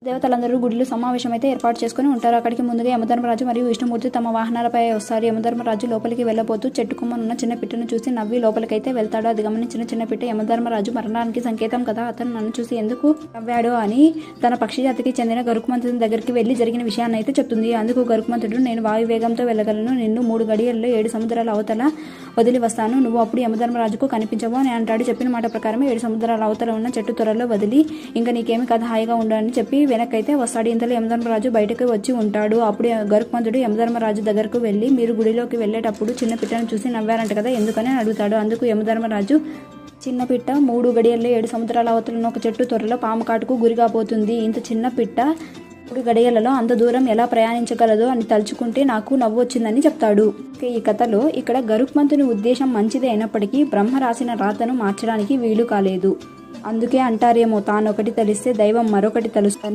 దేవతలందరూ గుడిలో సమావేశమైతే ఏర్పాటు చేసుకుని ఉంటారు. అక్కడికి ముందుగా యమధర్మరాజు మరియు విష్ణుమూర్తి తమ వాహనాలపై వస్తారు. యమధర్మరాజు లోపలికి వెళ్ళబోతూ చెట్టు కొమ్మనున్న చిన్న పిట్టను చూసి నవ్వి లోపలికైతే వెళ్తాడు. అది గమనించిన చిన్న పిట్ట యమధర్మరాజు మరణానికి సంకేతం కదా, అతను నన్ను చూసి ఎందుకు నవ్వాడు అని తన పక్షి జాతికి చెందిన గరుత్మంతుని దగ్గరికి వెళ్లి జరిగిన విషయాన్ని అయితే చెప్తుంది. అందుకు గరుత్మంతుడు, నేను వాయు వేగంతో వెళ్ళగలను, నిన్ను 3 గడియల్లో 7 సముద్రాల అవతల వదిలి వస్తాను, నువ్వు అప్పుడు యమధర్మరాజుకు కనిపించవు అని అంటాడు. చెప్పిన మాట ప్రకారం 7 సముద్రాల అవతల ఉన్న చెట్టు త్వరలో వదిలి ఇంకా నీకేమి కథ హాయిగా ఉండు అని చెప్పి వెనక్కైతే వస్తాడు. ఇంతలో యమధర్మరాజు బయటకు వచ్చి ఉంటాడు. అప్పుడు గరుత్మంతుడు యమధర్మరాజు దగ్గరకు వెళ్ళి, మీరు గుడిలోకి వెళ్ళేటప్పుడు చిన్న పిట్టను చూసి నవ్వారంట కదా, ఎందుకని అడుగుతాడు. అందుకు యమధర్మరాజు, చిన్న పిట్ట 3 గడియల్లో 7 సముద్రాల అవతల ఒక చెట్టు త్వరలో పాము కాటుకు గురిగాపోతుంది. ఇంత చిన్న పిట్ట 3 గడియలలో అంత దూరం ఎలా ప్రయాణించగలదో అని తలుచుకుంటే నాకు నవ్వు వచ్చిందని చెప్తాడు. ఈ కథలో ఇక్కడ గరుత్మంతుని ఉద్దేశం మంచిది అయినప్పటికీ బ్రహ్మ రాసిన రాతను మార్చడానికి వీలు కాలేదు. అందుకే అంటారేమో, తానొకటి తెలిస్తే దైవం మరొకటి తెలుస్తని.